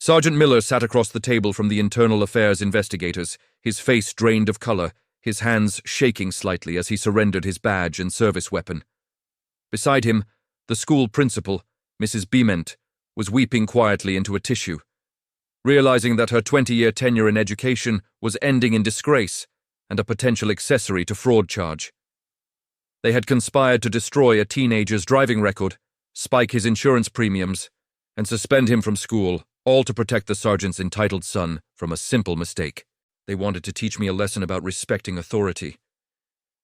Sergeant Miller sat across the table from the internal affairs investigators, his face drained of color, his hands shaking slightly as he surrendered his badge and service weapon. Beside him, the school principal, Mrs. Bement, was weeping quietly into a tissue, realizing that her 20-year tenure in education was ending in disgrace and a potential accessory to fraud charge. They had conspired to destroy a teenager's driving record, spike his insurance premiums, and suspend him from school, all to protect the sergeant's entitled son from a simple mistake. They wanted to teach me a lesson about respecting authority.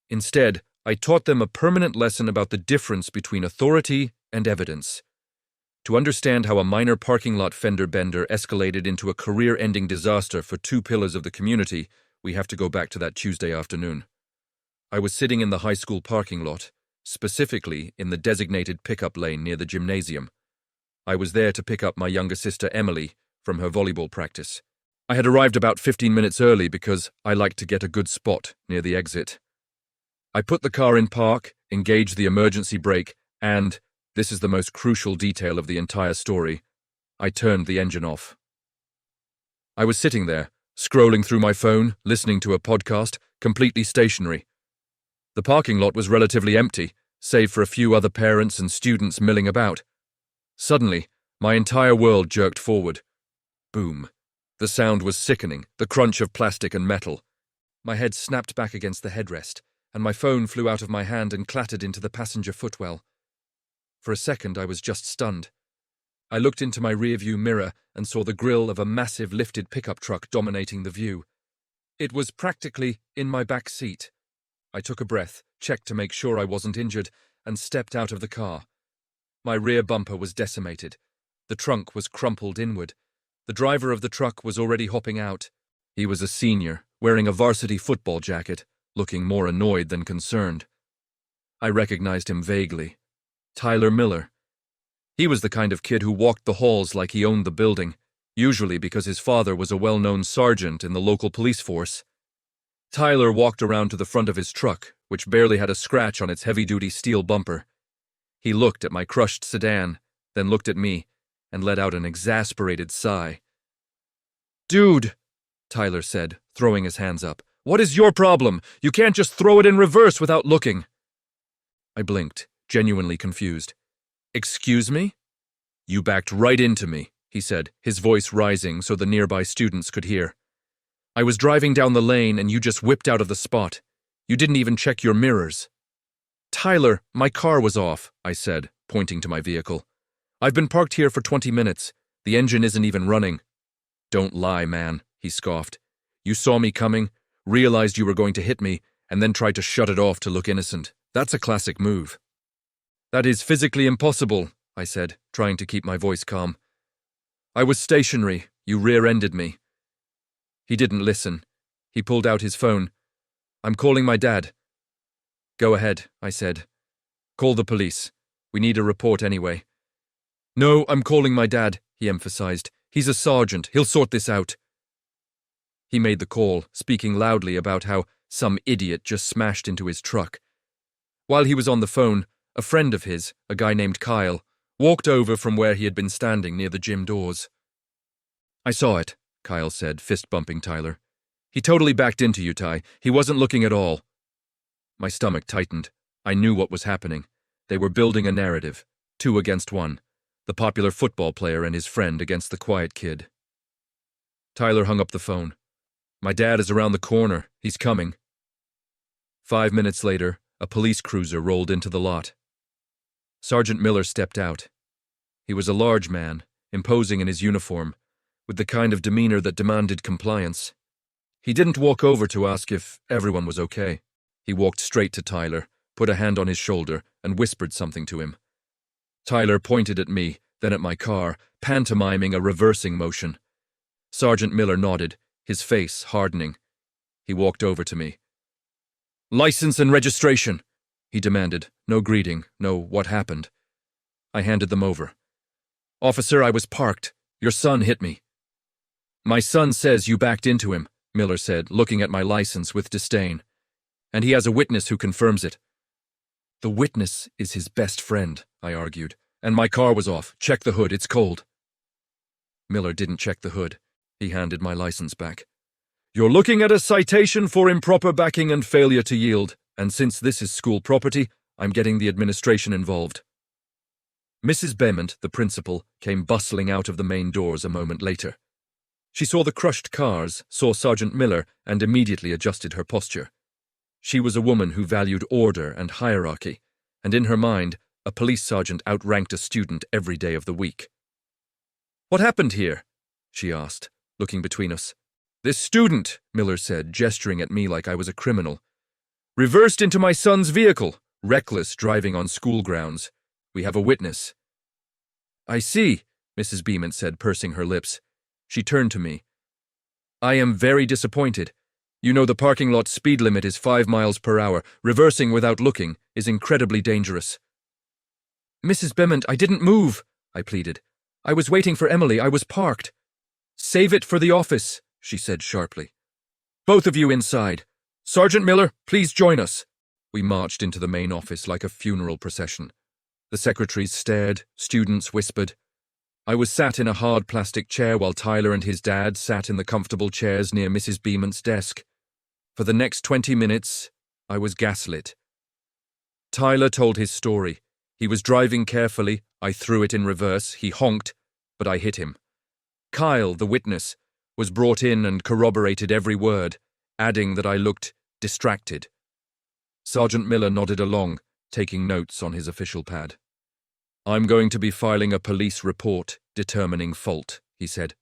Instead, I taught them a permanent lesson about the difference between authority and evidence. To understand how a minor parking lot fender bender escalated into a career-ending disaster for two pillars of the community, we have to go back to that Tuesday afternoon. I was sitting in the high school parking lot, specifically in the designated pickup lane near the gymnasium. I was there to pick up my younger sister Emily from her volleyball practice. I had arrived about 15 minutes early because I liked to get a good spot near the exit. I put the car in park, engaged the emergency brake, and, this is the most crucial detail of the entire story, I turned the engine off. I was sitting there, scrolling through my phone, listening to a podcast, completely stationary. The parking lot was relatively empty, save for a few other parents and students milling about. Suddenly, my entire world jerked forward. Boom. The sound was sickening, the crunch of plastic and metal. My head snapped back against the headrest, and my phone flew out of my hand and clattered into the passenger footwell. For a second, I was just stunned. I looked into my rearview mirror and saw the grille of a massive lifted pickup truck dominating the view. It was practically in my back seat. I took a breath, checked to make sure I wasn't injured, and stepped out of the car. My rear bumper was decimated. The trunk was crumpled inward. The driver of the truck was already hopping out. He was a senior, wearing a varsity football jacket, looking more annoyed than concerned. I recognized him vaguely. Tyler Miller. He was the kind of kid who walked the halls like he owned the building, usually because his father was a well-known sergeant in the local police force. Tyler walked around to the front of his truck, which barely had a scratch on its heavy-duty steel bumper. He looked at my crushed sedan, then looked at me, and let out an exasperated sigh. "Dude," Tyler said, throwing his hands up, "what is your problem? You can't just throw it in reverse without looking." I blinked, genuinely confused. "Excuse me?" "You backed right into me," he said, his voice rising so the nearby students could hear. "I was driving down the lane and you just whipped out of the spot. You didn't even check your mirrors." "Tyler, my car was off," I said, pointing to my vehicle. "I've been parked here for 20 minutes. The engine isn't even running." "Don't lie, man," he scoffed. "You saw me coming, realized you were going to hit me, and then tried to shut it off to look innocent. That's a classic move." "That is physically impossible," I said, trying to keep my voice calm. "I was stationary. You rear-ended me." He didn't listen. He pulled out his phone. "I'm calling my dad." "Go ahead," I said. "Call the police. We need a report anyway." "No, I'm calling my dad," he emphasized. "He's a sergeant. He'll sort this out." He made the call, speaking loudly about how some idiot just smashed into his truck. While he was on the phone, a friend of his, a guy named Kyle, walked over from where he had been standing near the gym doors. "I saw it," Kyle said, fist-bumping Tyler. "He totally backed into you, Ty. He wasn't looking at all." My stomach tightened. I knew what was happening. They were building a narrative, 2 against 1. The popular football player and his friend against the quiet kid. Tyler hung up the phone. "My dad is around the corner. He's coming." 5 minutes later, a police cruiser rolled into the lot. Sergeant Miller stepped out. He was a large man, imposing in his uniform, with the kind of demeanor that demanded compliance. He didn't walk over to ask if everyone was okay. He walked straight to Tyler, put a hand on his shoulder, and whispered something to him. Tyler pointed at me, then at my car, pantomiming a reversing motion. Sergeant Miller nodded, his face hardening. He walked over to me. "License and registration," he demanded. No greeting, no what happened. I handed them over. "Officer, I was parked. Your son hit me." "My son says you backed into him," Miller said, looking at my license with disdain. "And he has a witness who confirms it." "The witness is his best friend," I argued. "And my car was off. Check the hood, it's cold." Miller didn't check the hood. He handed my license back. You're looking at a citation for improper backing and failure to yield, and since this is school property, I'm getting the administration involved. Mrs. Bement, the principal, came bustling out of the main doors a moment later. She saw the crushed cars, saw Sergeant Miller, and immediately adjusted her posture. She was a woman who valued order and hierarchy, and in her mind, a police sergeant outranked a student every day of the week. What happened here? She asked, looking between us. This student, Miller said, gesturing at me like I was a criminal, reversed into my son's vehicle, reckless driving on school grounds. We have a witness. I see, Mrs. Bement said, pursing her lips. She turned to me. I am very disappointed. You know the parking lot speed limit is 5 miles per hour. Reversing without looking is incredibly dangerous. Mrs. Bement, I didn't move, I pleaded. I was waiting for Emily. I was parked. Save it for the office, she said sharply. Both of you inside. Sergeant Miller, please join us. We marched into the main office like a funeral procession. The secretaries stared, students whispered. I was sat in a hard plastic chair while Tyler and his dad sat in the comfortable chairs near Mrs. Bement's desk. For the next 20 minutes, I was gaslit. Tyler told his story. He was driving carefully. I threw it in reverse. He honked, but I hit him. Kyle, the witness, was brought in and corroborated every word, adding that I looked distracted. Sergeant Miller nodded along, taking notes on his official pad. I'm going to be filing a police report determining fault, he said,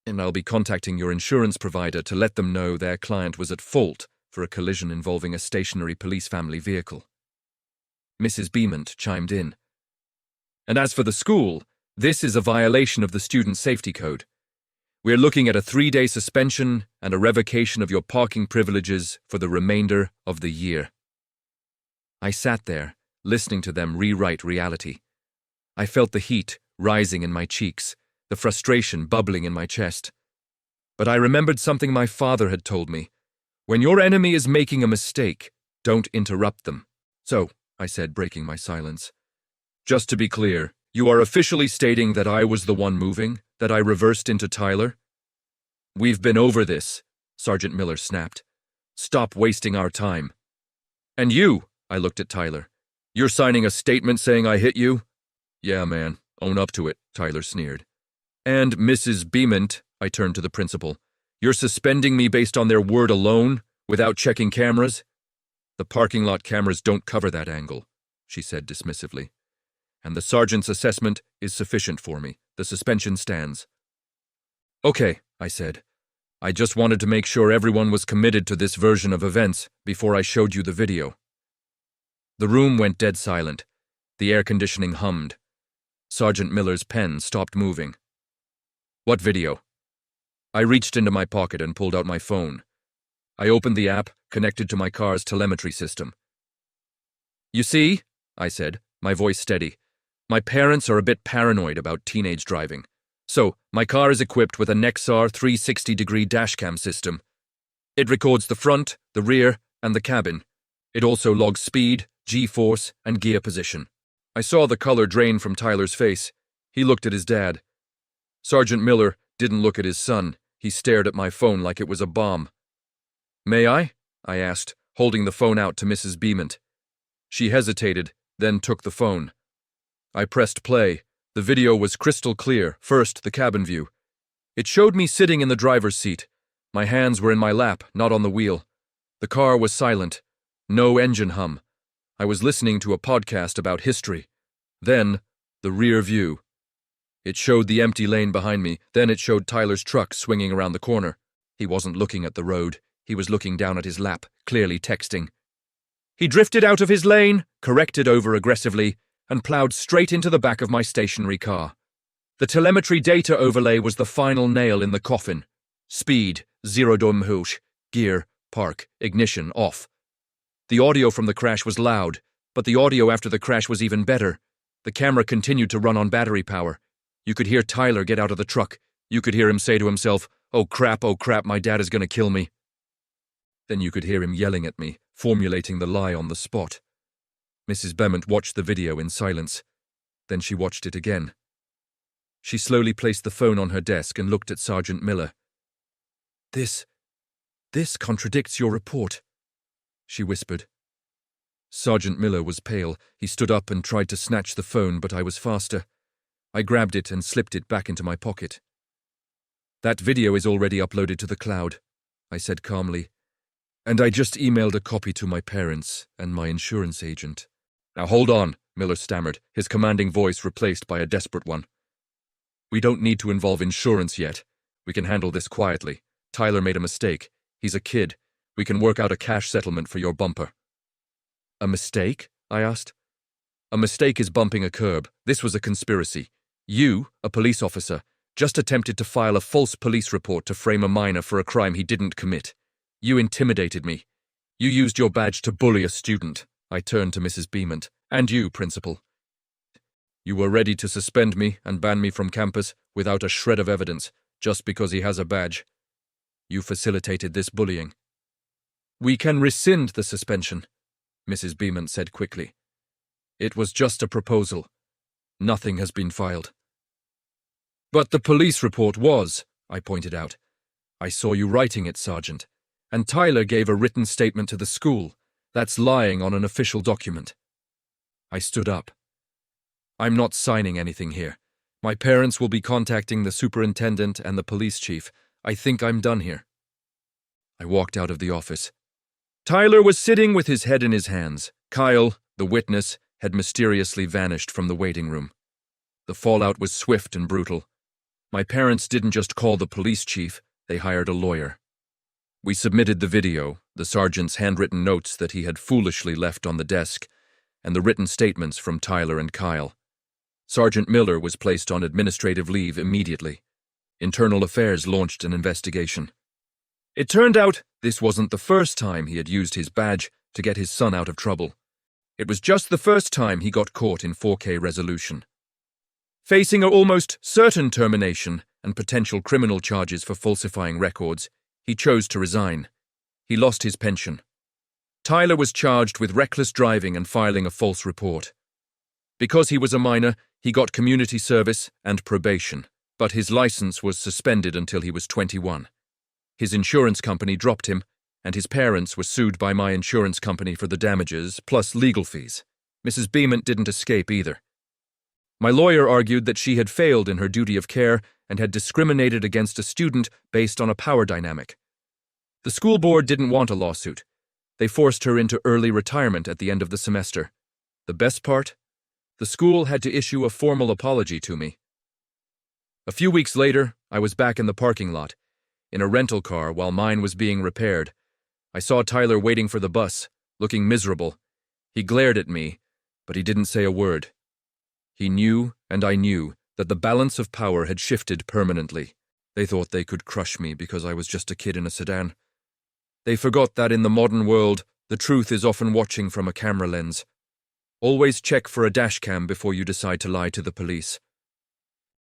and I'll be contacting your insurance provider to let them know their client was at fault for a collision involving a stationary police family vehicle. Mrs. Bement chimed in. And as for the school, this is a violation of the student safety code. We're looking at a 3-day suspension and a revocation of your parking privileges for the remainder of the year. I sat there, listening to them rewrite reality. I felt the heat rising in my cheeks, the frustration bubbling in my chest. But I remembered something my father had told me. When your enemy is making a mistake, don't interrupt them. So, I said, breaking my silence. Just to be clear, you are officially stating that I was the one moving, that I reversed into Tyler? We've been over this, Sergeant Miller snapped. Stop wasting our time. And you, I looked at Tyler. You're signing a statement saying I hit you? Yeah, man, own up to it, Tyler sneered. And Mrs. Bement, I turned to the principal, you're suspending me based on their word alone, without checking cameras? The parking lot cameras don't cover that angle, she said dismissively. And the sergeant's assessment is sufficient for me. The suspension stands. Okay, I said. I just wanted to make sure everyone was committed to this version of events before I showed you the video. The room went dead silent. The air conditioning hummed. Sergeant Miller's pen stopped moving. What video? I reached into my pocket and pulled out my phone. I opened the app, connected to my car's telemetry system. You see, I said, my voice steady. My parents are a bit paranoid about teenage driving. So, my car is equipped with a Nexar 360-degree dashcam system. It records the front, the rear, and the cabin. It also logs speed, G-force, and gear position. I saw the color drain from Tyler's face. He looked at his dad. Sergeant Miller didn't look at his son. He stared at my phone like it was a bomb. May I asked, holding the phone out to Mrs. Bement. She hesitated, then took the phone. I pressed play. The video was crystal clear. First, the cabin view. It showed me sitting in the driver's seat. My hands were in my lap, not on the wheel. The car was silent. No engine hum. I was listening to a podcast about history. Then, the rear view. It showed the empty lane behind me. Then it showed Tyler's truck swinging around the corner. He wasn't looking at the road. He was looking down at his lap, clearly texting. He drifted out of his lane, corrected over aggressively, and plowed straight into the back of my stationary car. The telemetry data overlay was the final nail in the coffin. Speed, 0 km/h, gear, park, ignition, off. The audio from the crash was loud, but the audio after the crash was even better. The camera continued to run on battery power. You could hear Tyler get out of the truck. You could hear him say to himself, oh crap, my dad is going to kill me. Then you could hear him yelling at me, formulating the lie on the spot. Mrs. Bement watched the video in silence. Then she watched it again. She slowly placed the phone on her desk and looked at Sergeant Miller. This contradicts your report," she whispered. Sergeant Miller was pale. He stood up and tried to snatch the phone, but I was faster. I grabbed it and slipped it back into my pocket. "That video is already uploaded to the cloud," I said calmly, "and I just emailed a copy to my parents and my insurance agent." "Now hold on," Miller stammered, his commanding voice replaced by a desperate one. "We don't need to involve insurance yet. We can handle this quietly. Tyler made a mistake. He's a kid. We can work out a cash settlement for your bumper." "A mistake?" I asked. "A mistake is bumping a curb. This was a conspiracy. You, a police officer, just attempted to file a false police report to frame a minor for a crime he didn't commit. You intimidated me. You used your badge to bully a student." I turned to Mrs. Beament. "And you, Principal. You were ready to suspend me and ban me from campus without a shred of evidence, just because he has a badge. You facilitated this bullying." "We can rescind the suspension," Mrs. Beament said quickly. "It was just a proposal. Nothing has been filed." "But the police report was," I pointed out. "I saw you writing it, Sergeant. And Tyler gave a written statement to the school. That's lying on an official document." I stood up. "I'm not signing anything here. My parents will be contacting the superintendent and the police chief. I think I'm done here." I walked out of the office. Tyler was sitting with his head in his hands. Kyle, the witness, had mysteriously vanished from the waiting room. The fallout was swift and brutal. My parents didn't just call the police chief, they hired a lawyer. We submitted the video, the sergeant's handwritten notes that he had foolishly left on the desk, and the written statements from Tyler and Kyle. Sergeant Miller was placed on administrative leave immediately. Internal Affairs launched an investigation. It turned out this wasn't the first time he had used his badge to get his son out of trouble. It was just the first time he got caught in 4K resolution. Facing an almost certain termination and potential criminal charges for falsifying records, he chose to resign. He lost his pension. Tyler was charged with reckless driving and filing a false report. Because he was a minor, he got community service and probation, but his license was suspended until he was 21. His insurance company dropped him, and his parents were sued by my insurance company for the damages, plus legal fees. Mrs. Beament didn't escape either. My lawyer argued that she had failed in her duty of care and had discriminated against a student based on a power dynamic. The school board didn't want a lawsuit. They forced her into early retirement at the end of the semester. The best part? The school had to issue a formal apology to me. A few weeks later, I was back in the parking lot, in a rental car while mine was being repaired. I saw Tyler waiting for the bus, looking miserable. He glared at me, but he didn't say a word. He knew, and I knew, that the balance of power had shifted permanently. They thought they could crush me because I was just a kid in a sedan. They forgot that in the modern world, the truth is often watching from a camera lens. Always check for a dashcam before you decide to lie to the police.